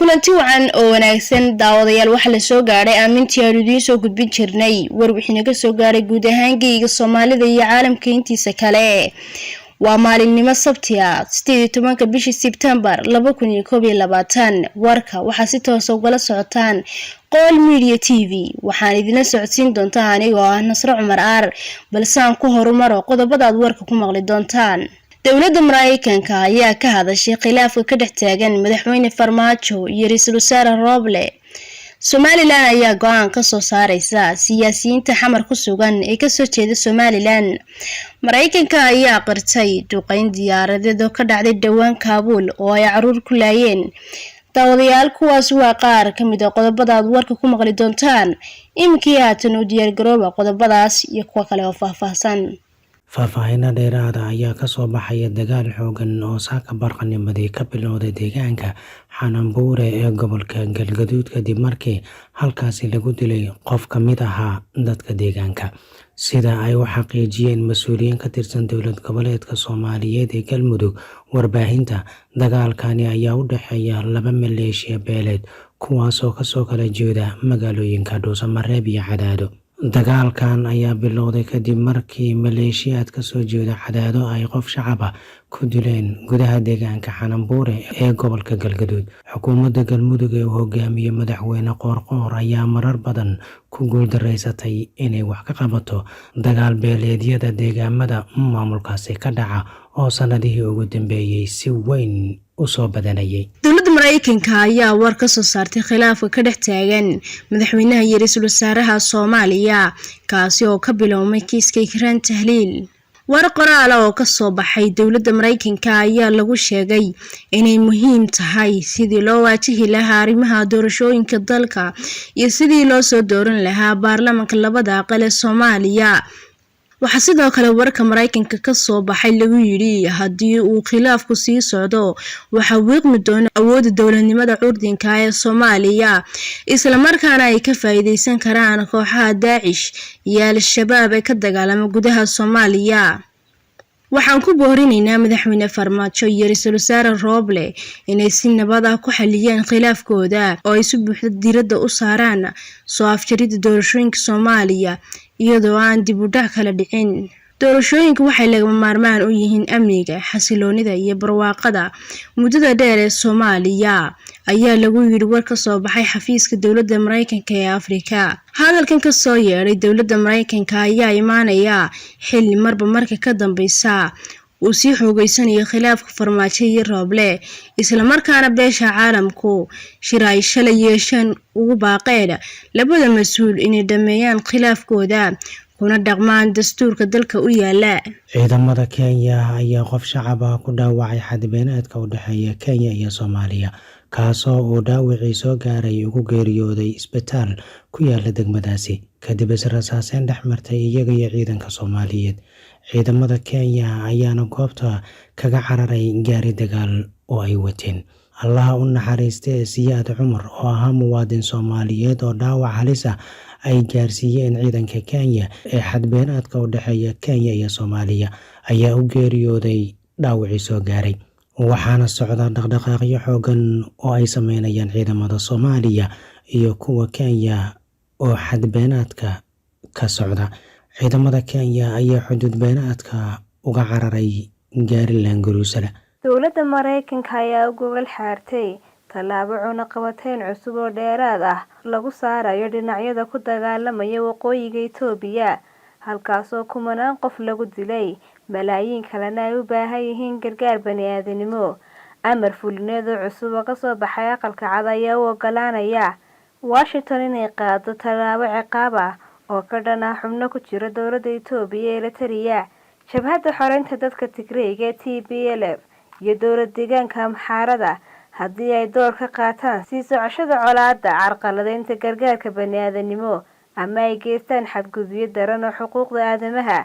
kulanti wacan oo wanaagsan daawadayaal waxa la soo gaaray aamintii aan idiin soo gudbin jirnay warbixin ka soo gaaray guud ahaan geeyiga Soomaalida iyo caalamka intiisa kale. waa maalinimo Sabti ah 18 bishii September 2021 warka waxa si toos ah ugala socotaan Qool Media TV waxaan idin socodsiin doontaa anigoo ah Nasra Cumar Aar balse aan ku horumaro qodobada aad warka ku maqli doontaan. dawladda Mareykanka ayaa ka hadashay khilaafka ka dhex taagan madaxweyne Farmaajo iyo ra'iisul wasaare Roble. Somaliland ayaa go'aan ka soo saaraysa siyaasiyiinta xamar ku sugan ee ka soo jeeda Somaliland. Mareykanka ayaa qirtay duqeyn diyaaradeed oo ka dhacday dhawaan Kaabul oo ay caruur ku laayeen. daawadayaal kuwaas waa qaar ka mid ah qodobada aad warka ku maqli doontaan. Imkii haatan u diyaar garooba qodobadaas iyo kuwa kale oo faahfaahsan. faahfaahinta dheeraada ayaa ka soo baxaya dagaal xoogan oo saaka barqanimadii ka bilowday deegaanka Xananbuure ee gobolka Galgaduud kadib markii halkaasi lagu dilay qof ka mid ahaa dadka deegaanka. sida ay u xaqiijiyeen mas'uuliyiin ka tirsan dowlad goboleedka Soomaaliyeed ee Galmudug warbaahinta, dagaalkani ayaa u dhexeeya laba maleeshiya beeleed kuwaas oo kasoo kala jeeda magaalooyinka Dhuusamareeb iyo Cadaado. dagaalkan ayaa bilowday kadib markii maleeshiyaad ka soo jeeda Cadaado ay qof shacab ah ku dileen gudaha deegaanka Xananbuure ee gobolka Galgaduud. xukuumadda Galmudug ee uu hogaamiyo madaxweyne Qoorqoor ayaa marar badan ku guuldareysatay inay wax ka qabato dagaal beeleedyada deegaamada maamulkaasi ka dhaca oo sanadihii ugu dambeeyay si weyn u soo badanayay. dawladda Mareykanka ayaa war ka soo saartay khilaafka ka dhex taagan madaxweynaha iyo ra'iisul wasaaraha Soomaaliya kaasi oo ka bilowmay kiiska Ikraan Tahliil. war qoraal oo ka soo baxay dawladda Mareykanka ayaa lagu sheegay inay muhiim tahay sidii loo waajihi lahaa arrimaha doorashooyinka dalka iyo sidii loo soo dooran lahaa baarlamaanka labada aqal ee Soomaaliya. waxaa sidoo kale warka Mareykanka ka soo baxay lagu yiri haddii uu khilaafku sii socdo waxa wiiqmi doona awoodda dowladnimada curdinka ee Soomaaliya isla markaana ay ka faa'iideysan karaan kooxaha Daacish iyo Al-Shabaab ee ka dagaalama gudaha Soomaaliya. waxaan ku boorinaynaa madaxweyne Farmaajo iyo ra'iisul wasaare Roble inay si nabad ah ku xaliyaan khilaafkooda oo ay si buuxda diiradda u saaraan soo afjaridda doorashooyinka Soomaaliya iyadoo aan dib u dhac kala dhicin. doorashooyinku waxay lagama maarmaan u yihiin amniga, xasiloonida iyo barwaaqada muddada dheer ee Soomaaliya ayaa lagu yiri war ka soo baxay xafiiska dawladda Mareykanka ee Afrika. hadalkan ka soo yeeray dawladda Mareykanka ayaa imaanaya xilli marba marka ka dambeysa uu sii xoogeysanayo khilaafka Farmaajo iyo Roble isla markaana beesha caalamku shiray shalay yeeshan ugu baaqeen labada mas'uul inay dhameeyaan khilaafkooda kuna dhaqmaan dastuurka dalka u yaala. ciidamada Kenya ayaa qof shacab ah ku dhaawacay xadbeenaadka u dhexeeya Kenya iyo Soomaaliya kaasoo uu dhaawacii soo gaaray ugu geeriyooday isbitaal ku yaala degmadaasi kadib israsaaseyn dhex martay iyaga iyo ciidanka Soomaaliyeed. ciidamada Kenya ayaana goobta kaga cararay gaari dagaal oo ay wateen. allaha u naxariistay Siyaad Cumar oo ahaa muwaadin Soomaaliyeed oo dhaawac halis ah ay gaarsiiyeen ciidanka Kenya ee xadbeenaadka u dhexeeya Kenya iyo Soomaaliya ayaa u geeriyooday dhaawacii soo gaaray. waxaana socda dhaqdhaqaaqyo xoogan oo ay sameynayaan ciidamada Soomaaliya iyo kuwa Kenya oo xadbeenaadka ka socda. ciidamada Kenya ayaa xuduud beenaadka uga cararay gaari Languruusala. dawladda Mareykanka ayaa u gogol xaartay tallaabo cunaqabateyn cusub oo dheeraad ah lagu saarayo dhinacyada ku dagaalamaya waqooyiga Itoobiya halkaasoo kumanaan qof lagu dilay malaayiin kalena ay u baahan yihiin gargaar bani'aadanimo. amar fulineed oo cusub oo ka soo baxay aqalka cad ayaa u ogolaanaya Washington inay qaado tallaabo ciqaab ah oo ka dhan ah xubno ku jira dowladda Itoobiya ee la taliya jabhadda xoreynta dadka Tigreega TPLF iyo dowlad deegaanka Amxaarada haddii ay door ka qaataan sii socoshada colaadda carqaladeynta gargaarka bani'aadanimo ama ay geystaan xadgudubyo daran oo xuquuqda aadamaha.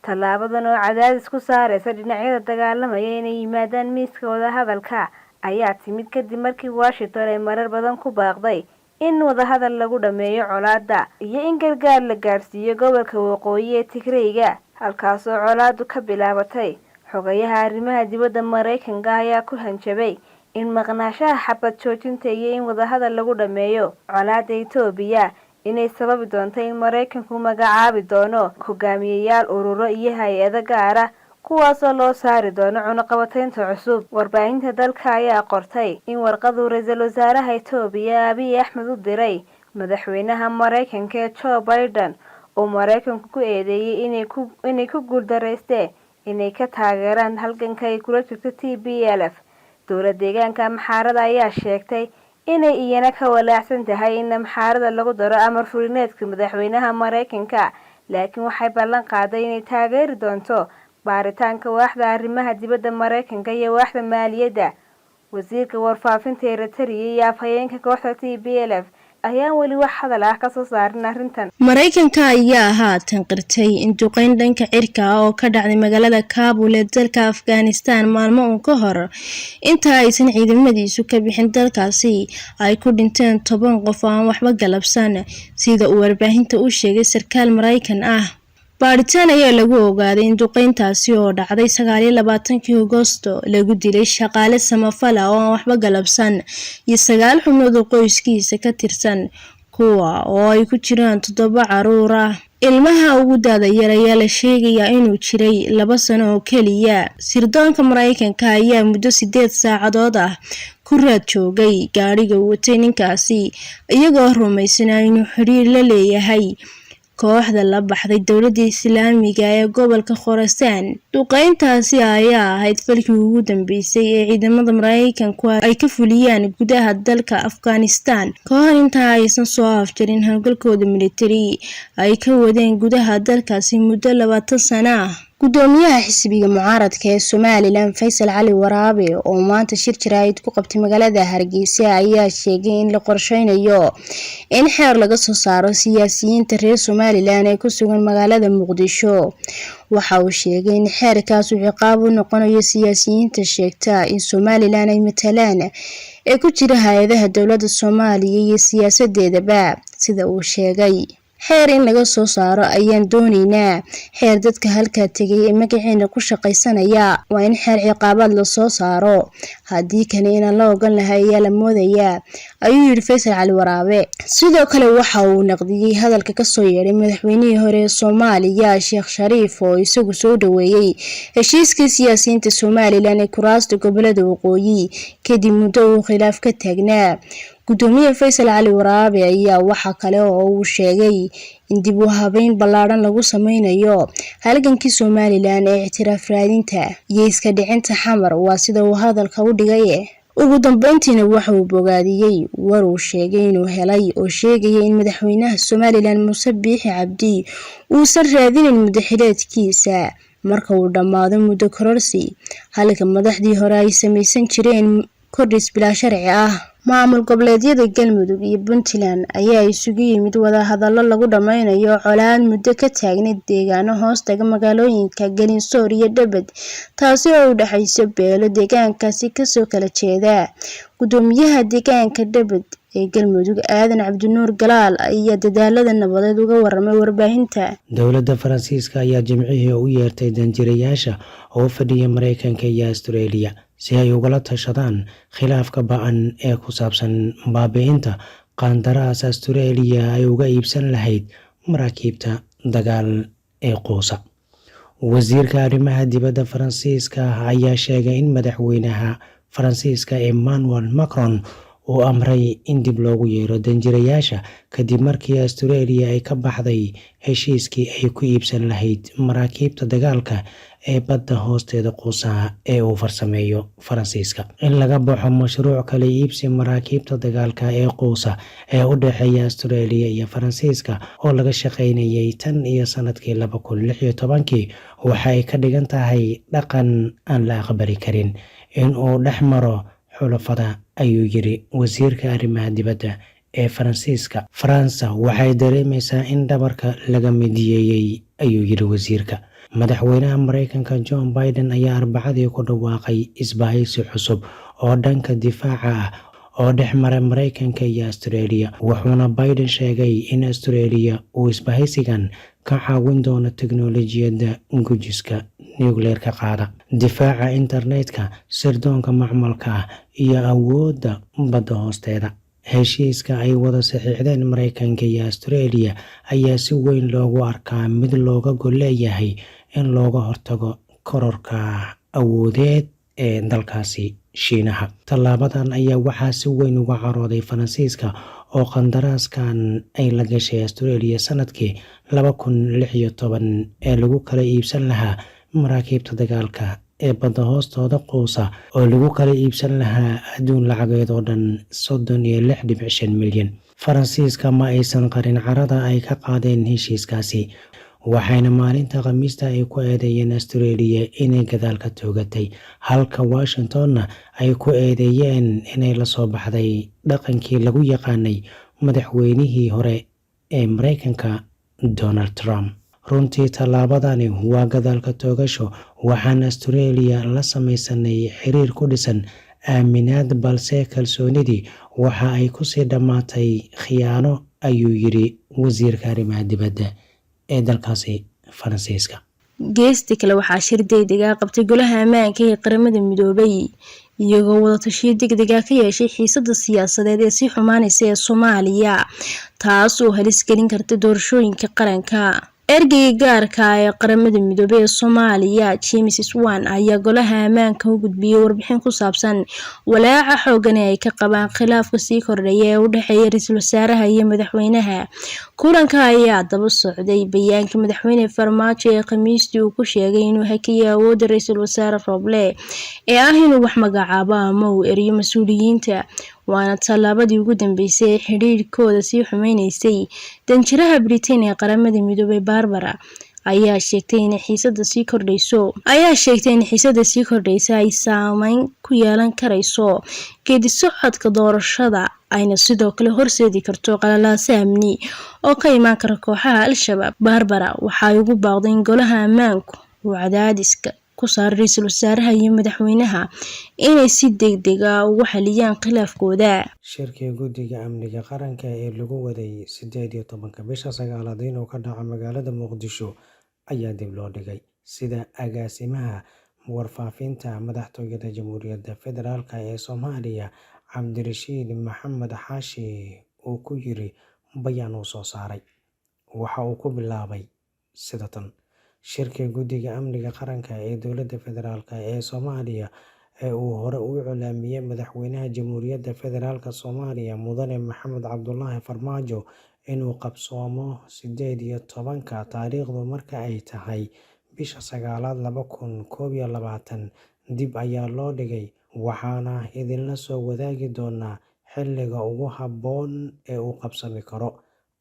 tallaabadan oo cadaadis ku saaraysa dhinacyada dagaalamaya inay yimaadaan miiska wadahadalka ayaa timid kadib markii Washington ay marar badan ku baaqday in wadahadal lagu dhameeyo colaadda iyo in gargaar la gaarsiiyo gobolka waqooyi ee Tigreega halkaas oo colaaddu ka bilaabatay. xogayaha arrimaha dibadda Mareykanka ayaa ku hanjabay in maqnaashaha xabad joojinta iyo in wadahadal lagu dhameeyo colaadda Itoobiya inay sababi doonto in Mareykanku magacaabi doono hogaamiyayaal ururo iyo hay'ado gaar ah kuwaasoo loo saari doono cunaqabataynta cusub. Warbaahinta dalka ayaa qortay in warqadu ra'iisul wasaaraha Itoobiya Abiy Ahmed u diray madaxweynaha Mareykanka Joe Biden oo Mareykanku ku eedeeyay inay ku guuldareysteen inay ka taageeraan halganka ay kula jirto TPLF. Dowladda deegaanka Amxaarada ayaa sheegtay inay iyana ka walaacsan tahay in Amxaarada lagu daro amar fulineedka madaxweynaha Mareykanka, laakiin waxay ballan qaaday inay taageeri doonto baaritaanka waaxda arrimaha dibadda Mareykanka iyo waaxda maaliyadda. Wasiirka warfaafinta Eritrea iyo afhayeenka kooxda TPLF ayaan weli wax hadal ah ka soo saarin arrintan. Mareykanka ayaa haatan qirtay in duqeyn dhanka cirka ah oo ka dhacday magaalada Kabul ee dalka Afghanistan maalmo uun ka hor inta aysan ciidamadiisu ka bixin dalkaasi ay ku dhinteen 10 qof oo aan waxba galabsan, sida uu warbaahinta u sheegay sarkaal Mareykan ah. Baaritaan ayaa lagu ogaaday in duqeyntaasi oo dhacday 29 Agoosto lagu dilay shaqaale samafal ah oo aan waxba galabsan iyo 9 xubnood oo qoyskiisa ka tirsan, kuwa oo ay ku jiraan 7 caruur ah. Ilmaha ugu da'da yar ayaa la sheegayaa inuu jiray 2 sano oo kaliya. Sirdoonka Mareykanka ayaa muddo 8 saacadood ah ku raad joogay gaariga uu watay ninkaasi, iyagoo rumaysanaya inuu xiriir la leeyahay kooxda la baxday dowladda Islaamiga ee gobolka Khorasan. Duqeyntaasi ayaa ahayd falkii ugu dambeysay ee ciidamada Mareykanku ay ka fuliyaan gudaha dalka Afghanistan ka hor inta aysan soo afjarin howlgalkooda militari ay ka wadeen gudaha dalkaasi muddo 20 sano ah. Gudoomiyaha xisbiga mucaaradka ee Somaliland Faysal Cali Waraabe oo maanta shir jaraa'id ku qabtay magaalada Hargeysa ayaa sheegay in la qorsheynayo in xeer laga soo saaro siyaasiyiinta reer Somaliland ee ku sugan magaalada Muqdisho. Waxa uu sheegay in xeerkaas uu ciqaab u noqonayo siyaasiyiinta sheegta in Somaliland ay matalaan ee ku jira hay'adaha dowladda Soomaaliya iyo siyaasadeedaba. Sida uu sheegay, xeer in laga soo saaro ayaan doonaynaa. Xeer dadka halka tagay ee magaceena ku shaqaysanaya waa in xeer ciqaabaad la soo saaro, haddii kan inaan la ogan lahay ayaa la moodayaa, ayuu yiri Faysal Cali Waraabe. Sidoo kale waxa uu naqdiyay hadalka ka soo yeeray madaxweynihii hore ee Soomaaliya Sheekh Shariif oo isagu soo dhaweeyay heshiiskii siyaasiyiinta Somaliland ee kuraasta gobolada waqooyi kadib muddo uu khilaaf ka taagnaa. Gudoomiyaha Faysal Cali Waraabe ayaa waxa kale oo uu sheegay in dib u habeyn ballaaran lagu sameynayo halgankii Somaliland ee ictiraaf raadinta iyo iska dhicinta xamar, waa sida uu hadalka u dhigay. Ugu dambeyntiina waxa uu bogaadiyay war uu sheegay inuu helay oo sheegaya in madaxweynaha Somaliland Muuse Biixi Cabdi uusan raadinin muddo xileedkiisa marka uu dhammaado muddo kororsi, halka madaxdii hore ay samaysan jireen kordhis bilaa sharci ah. Maamul goboleedyada Galmudug iyo Puntland ayaa isugu yimid wada hadallo lagu dhameynayo colaad muddo ka taagneyd deegaano hoostaga magaalooyinka Galinsoor iyo Dhabad, taasi oo u dhaxaysa beelo deegaankaasi kasoo kala jeeda. Gudoomiyaha deegaanka Dhabad ee Galmudug Aadan Cabdinuur Galaal ayaa dadaalada nabadeed uga waramay warbaahinta. Dowladda Faransiiska ayaa jimcihii u yeertay danjirayaasha oo fadhiya Mareykanka iyo Australia si ay ugala tashadaan khilaafka ba'an ee ku saabsan baabi'inta qandaraas Australia ay uga iibsan lahayd maraakiibta dagaal ee quusa. Wasiirka arrimaha dibadda Faransiiska ayaa sheegay in madaxweynaha Faransiiska Emmanuel Macron uu amray in dib loogu yeero danjirayaasha kadib markii Australia ay ka baxday heshiiskii ay ku iibsan lahayd maraakiibta dagaalka ee badda hoosteeda quusa ee uu farsameeyo Faransiiska. In laga baxo mashruuc kala iibsi maraakiibta dagaalka ee quusa ee u dhexeeya Australia iyo Faransiiska oo laga shaqaynayay tan iyo sanadkii 2016 waxa ay ka dhigan tahay dhaqan aan la aqbali karin in uu dhex maro xulafada, ayuu yiri wasiirka arrimaha dibadda ee Faransiiska. Faransa waxay dareemaysaa in dhabarka laga mideeyay, ayuu yiri wasiirka. Madaxweynaha Mareykanka Joe Biden ayaa Arbacadii ku dhawaaqay isbahaysi cusub oo dhanka difaaca ah oo dhex mara Mareykanka iyo Australia, wuxuuna Biden sheegay in Australia uu isbahaysigan ka caawin doono teknoolojiyadda gujiska nuclear-ka qaada, difaaca internetka, sirdoonka macmalka ah iyo awoodda badda hoosteeda. Heshiiska ay wada saxiixdeen Mareykanka iyo Australia ayaa si weyn loogu arkaa mid looga gol leeyahay in looga hortago kororka awoodeed ee dalkaasi Shiinaha. Tallaabadan ayaa waxaa si weyn uga carooday Faransiiska oo qandaraaskan ay la gashay Australia sanadkii 2016 ee lagu kala iibsan lahaa maraakiibta dagaalka ee badda hoostooda quusa oo lagu kala iibsan lahaa adduun lacageed oo dhan 36.5 milyan. Faransiiska ma aysan qarin carada ay ka qaadeen heshiiskaasi, waxayna maalinta Khamiista ay ku eedeeyeen Australia inay gadaal ka toogatay, halka Washingtonna ay ku eedeeyeen inay la soo baxday dhaqankii lagu yaqaanay madaxweynihii hore ee Mareykanka Donald Trump. Runtii tallaabadani waa gadaalka toogasho, waxaan Australia la samaysanay xiriir ku dhisan aaminaad, balse kalsoonidii waxa ay kusii dhammaatay khiyaano, ayuu yiri wasiirka arrimaha dibadda ee dalkaasi Faransiiska. Geesti kale waxaa shir degdeg ah qabtay golaha ammaanka ee qaramada midoobay iyagoo wada tashiyo degdeg ah ka yeeshay xiisadda siyaasadeed ee sii xumaanaysa ee Soomaaliya, taas oo halis gelin karta doorashooyinka qaranka. Ergeyga gaarka ah ee qaramada midoobay ee Soomaaliya James Swan ayaa golaha ammaanka u gudbiyay warbixin ku saabsan walaaca xooggan ee ay ka qabaan khilaafka sii kordhaya ee u dhexeeya ra'iisul wasaaraha iyo madaxweynaha. Kulanka ayaa daba socday bayaanka madaxweyne Farmaajo ee Khamiistii uu ku sheegay inuu hakiyay awoodda ra'iisul wasaare Roble ee ah inuu wax magacaabo ama uu eriyo mas'uuliyiinta, waana tallaabadii ugu dambeysay ee xiriirkooda sii xumaynaysay. Danjiraha Britain ee qaramada midoobay Barbara ayaa sheegtay in xiisadda sii kordhaysa ay saameyn ku yeelan karayso geedi socodka doorashada, ayna sidoo kale horseedi karto qalalaase amni oo ka imaan kara kooxaha Al-Shabaab. Barbara waxay ugu baaqday in golaha ammaanku uu cadaadiska ku saaro ra'iisul wasaaraha iyo madaxweynaha inay si degdeg ah ugu xaliyaan khilaafkooda. Shirkii guddiga amniga qaranka ee lagu waday 18 bisha 9 inuu ka dhaco magaalada Muqdisho ayaa dib loo dhigay, sida agaasimaha warfaafinta madaxtooyada Jamhuuriyadda Federaalka ee Soomaaliya Cabdirashiid Maxamed Xaashi uu ku yiri bayaan uu soo saaray. Waxa uu ku bilaabay sida tan: shirkii guddiga amniga qaranka ee dowladda federaalka ee Soomaaliya ee uu hore u iclaamiyay madaxweynaha Jamhuuriyadda Federaalka Soomaaliya Mudane Maxamed Cabdullaahi Farmaajo inuu qabsoomo 18 taariikhdu marka ay tahay bisha 9 2021 dib ayaa loo dhigay, waxaana idinla soo wadaagi doonaa xilliga ugu habboon ee uu qabsami karo.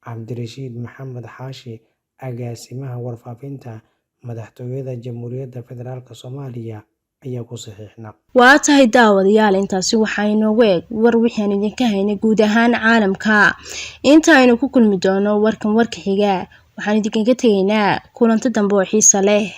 Cabdirashiid Maxamed Xaashi, agaasimaha warfaafinta madaxtooyada Jamhuuriyadda Federaalka Soomaaliya, ayaa ku saxiixna. Waa tahay daawadayaal, intaasi waxaa inoogu eg war wixii aan idinka haynay guud ahaan caalamka. Inta aynu ku kulmi doono warkan warka xiga, waxaan idinkaga tegaynaa kulanti dambe oo xiiso leh.